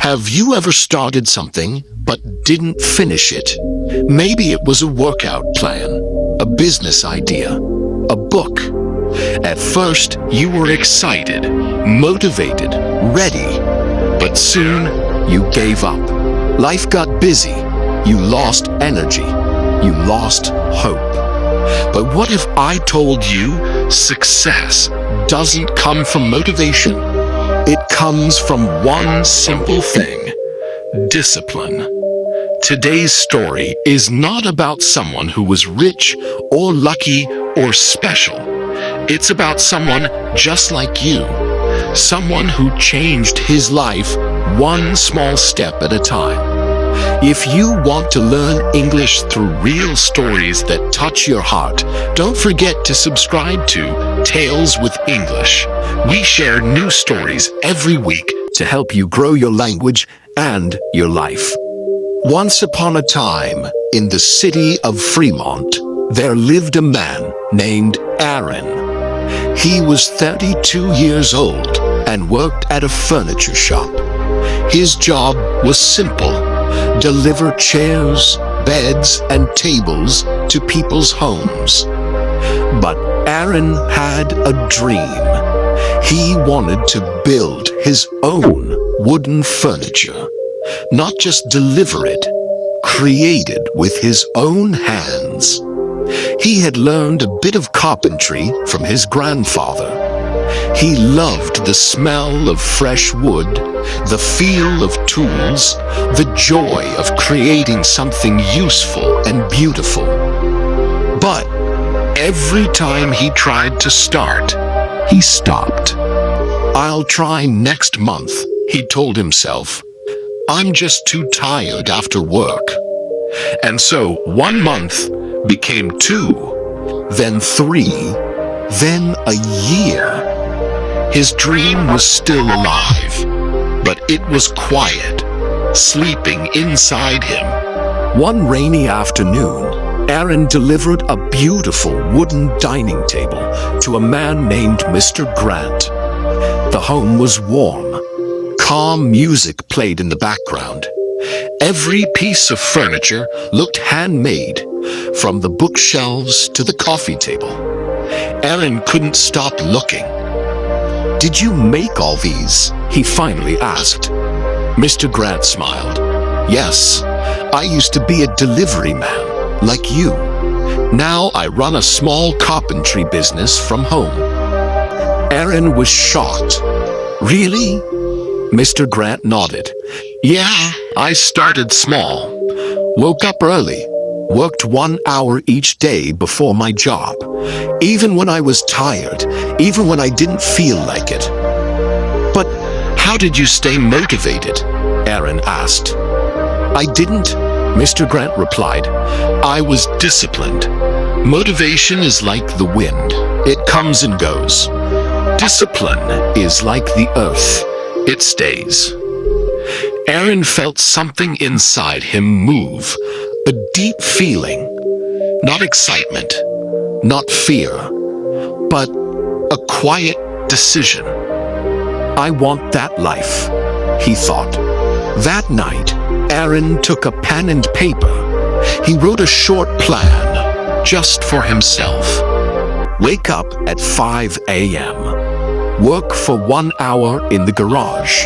Have you ever started something but didn't finish it? Maybe it was a workout plan, a business idea, a book. At first, you were excited, motivated, ready, but soon you gave up. Life got busy. You lost energy. You lost hope. But what if I told you success doesn't come from motivation? It comes from one simple thing: discipline. Today's story is not about someone who was rich or lucky or special. It's about someone just like you. Someone who changed his life one small step at a time. If you want to learn English through real stories that touch your heart, don't forget to subscribe to Tales with English. We share new stories every week to help you grow your language and your life. Once upon a time, in the city of Fremont, there lived a man named Aaron. He was 32 years old and worked at a furniture shop. His job was simple: deliver chairs, beds, and tables to people's homes. But Aaron had a dream. He wanted to build his own wooden furniture. Not just deliver it, create it with his own hands. He had learned a bit of carpentry from his grandfather. He loved the smell of fresh wood, the feel of tools, the joy of creating something useful and beautiful. But every time he tried to start, he stopped. "I'll try next month," he told himself. "I'm just too tired after work." And so 1 month became 2, then 3, then a year. His dream was still alive, but it was quiet, sleeping inside him. One rainy afternoon, Aaron delivered a beautiful wooden dining table to a man named Mr. Grant. The home was warm. Calm music played in the background. Every piece of furniture looked handmade, from the bookshelves to the coffee table. Aaron couldn't stop looking. "Did you make all these?" he finally asked. Mr. Grant smiled. "Yes, I used to be a delivery man, like you. Now I run a small carpentry business from home." Aaron was shocked. "Really?" Mr. Grant nodded. "Yeah, I started small. Woke up early. Worked 1 hour each day before my job. Even when I was tired, even when I didn't feel like it." "But how did you stay motivated?" Aaron asked. "I didn't," Mr. Grant replied. "I was disciplined. Motivation is like the wind. It comes and goes. Discipline is like the earth. It stays." Aaron felt something inside him move, a deep feeling. Not excitement, not fear, but a quiet decision. "I want that life," he thought. That night, Aaron took a pen and paper. He wrote a short plan, just for himself. Wake up at 5 a.m. Work for 1 hour in the garage.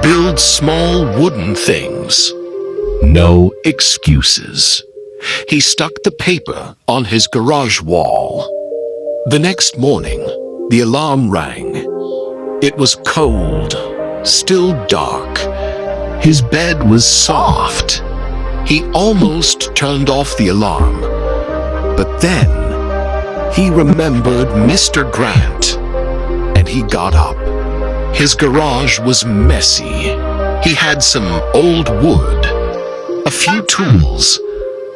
Build small wooden things. No excuses. He stuck the paper on his garage wall. The next morning, the alarm rang. It was cold, still dark. His bed was soft. He almost turned off the alarm. But then, he remembered Mr. Grant, and he got up. His garage was messy. He had some old wood, a few tools,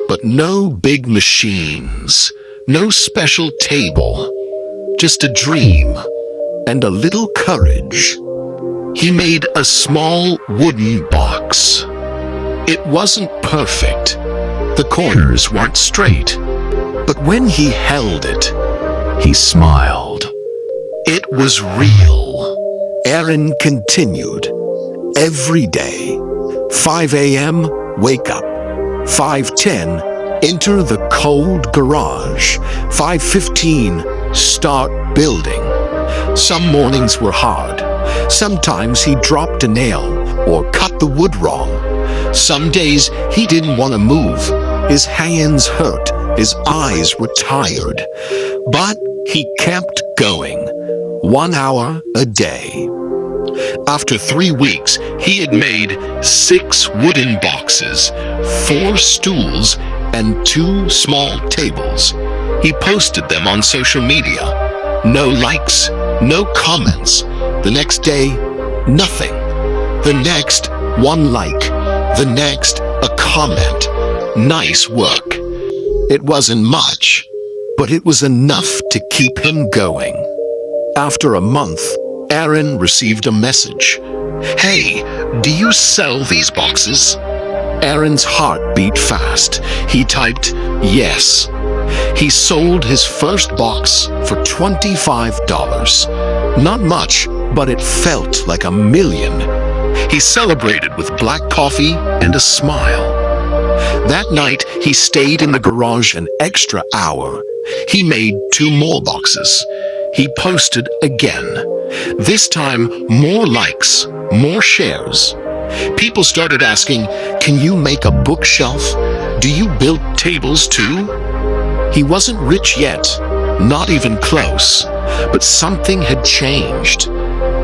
but no big machines, no special table, just a dream and a little courage. He made a small wooden box. It wasn't perfect. The corners weren't straight. But when he held it, he smiled. It was real. Aaron continued. Every day. 5 a.m., wake up. 5:10, enter the cold garage. 5:15, start building. Some mornings were hard. Sometimes he dropped a nail or cut the wood wrong. Some days he didn't want to move. His hands hurt, his eyes were tired. But he kept going, 1 hour a day. After 3 weeks, he had made 6 wooden boxes, 4 stools, and 2 small tables. He posted them on social media. No likes, no comments. The next day, nothing. The next, 1 like. The next, a comment. Nice work. It wasn't much, but it was enough to keep him going. After a month, Aaron received a message. "Hey, do you sell these boxes?" Aaron's heart beat fast. He typed, "Yes." He sold his first box for $25. Not much, but it felt like a million. He celebrated with black coffee and a smile. That night, he stayed in the garage an extra hour. He made 2 more boxes. He posted again. This time, more likes, more shares. People started asking, "Can you make a bookshelf? Do you build tables too?" He wasn't rich yet, not even close, but something had changed.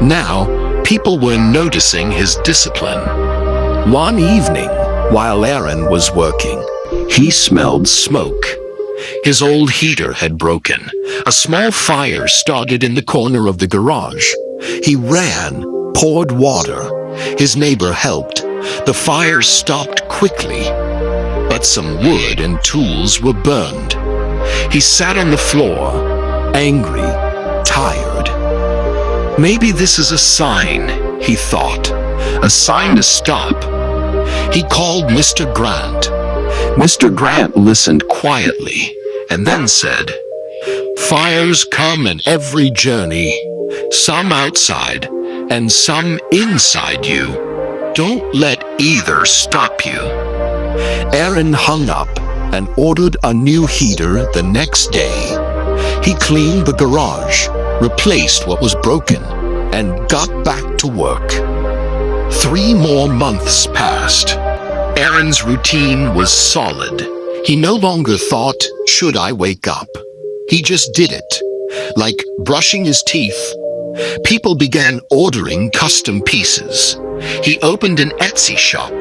Now, people were noticing his discipline. One evening, while Aaron was working, he smelled smoke. His old heater had broken. A small fire started in the corner of the garage. He ran, poured water. His neighbor helped. The fire stopped quickly, but some wood and tools were burned. He sat on the floor, angry, tired. Maybe this is a sign, he thought, a sign to stop. He called Mr. Grant. Mr. Grant listened quietly and then said, "Fires come in every journey, some outside and some inside you. Don't let either stop you." Aaron hung up and ordered a new heater the next day. He cleaned the garage, replaced what was broken, and got back to work. 3 more months passed. Aaron's routine was solid. He no longer thought, "Should I wake up?" He just did it, like brushing his teeth. People began ordering custom pieces. He opened an Etsy shop.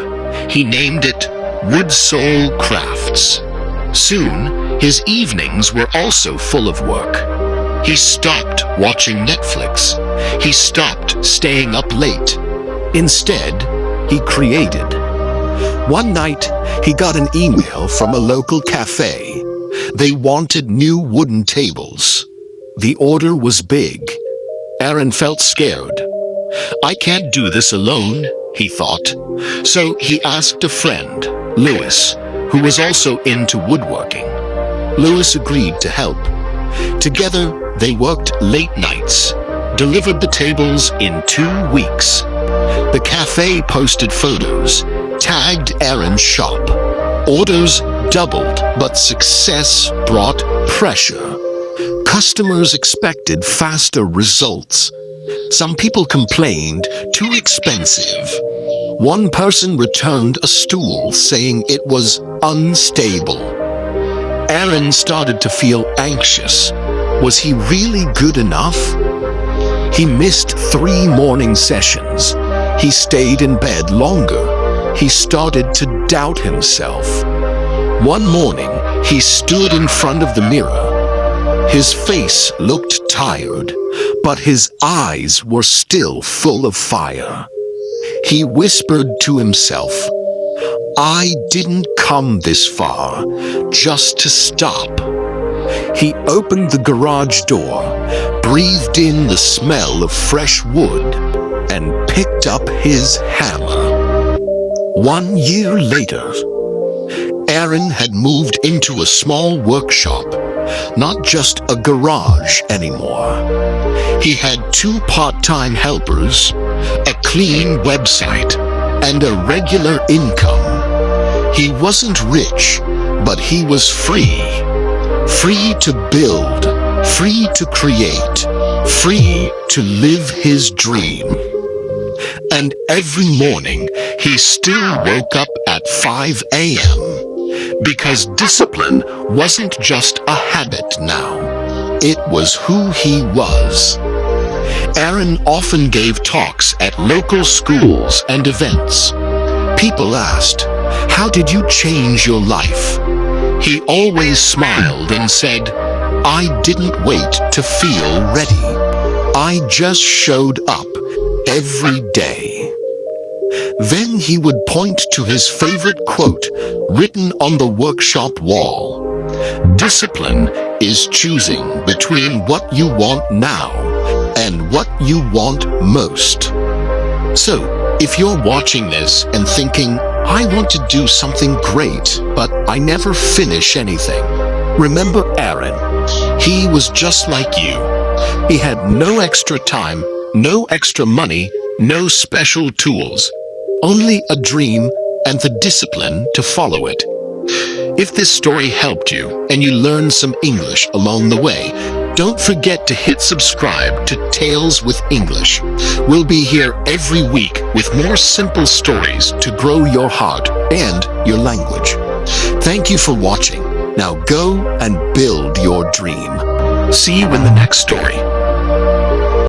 He named it Wood Soul Crafts. Soon, his evenings were also full of work. He stopped watching Netflix. He stopped staying up late. Instead, he created. One night, he got an email from a local cafe. They wanted new wooden tables. The order was big. Aaron felt scared. "I can't do this alone," he thought. So he asked a friend, Lewis, who was also into woodworking. Lewis agreed to help. Together, they worked late nights, delivered the tables in 2 weeks. The cafe posted photos, tagged Aaron's shop. Orders doubled, but success brought pressure. Customers expected faster results. Some people complained, "Too expensive." One person returned a stool, saying it was unstable. Aaron started to feel anxious. Was he really good enough? He missed 3 morning sessions. He stayed in bed longer. He started to doubt himself. One morning, he stood in front of the mirror. His face looked tired, but his eyes were still full of fire. He whispered to himself, "I didn't come this far just to stop." He opened the garage door, breathed in the smell of fresh wood, and picked up his hammer. 1 year later, Aaron had moved into a small workshop, not just a garage anymore. He had 2 part-time helpers, a clean website, and a regular income. He wasn't rich, but he was free. Free to build, free to create, free to live his dream. And every morning, he still woke up at 5 a.m. because discipline wasn't just a habit now. It was who he was. Aaron often gave talks at local schools and events. People asked, "How did you change your life?" He always smiled and said, "I didn't wait to feel ready. I just showed up every day." Then he would point to his favorite quote written on the workshop wall. "Discipline is choosing between what you want now and what you want most." So, if you're watching this and thinking, "I want to do something great, but I never finish anything," remember Aaron. He was just like you. He had no extra time, no extra money, no special tools, only a dream and the discipline to follow it. If this story helped you and you learned some English along the way, don't forget to hit subscribe to Tales with English. We'll be here every week with more simple stories to grow your heart and your language. Thank you for watching. Now go and build your dream. See you in the next story.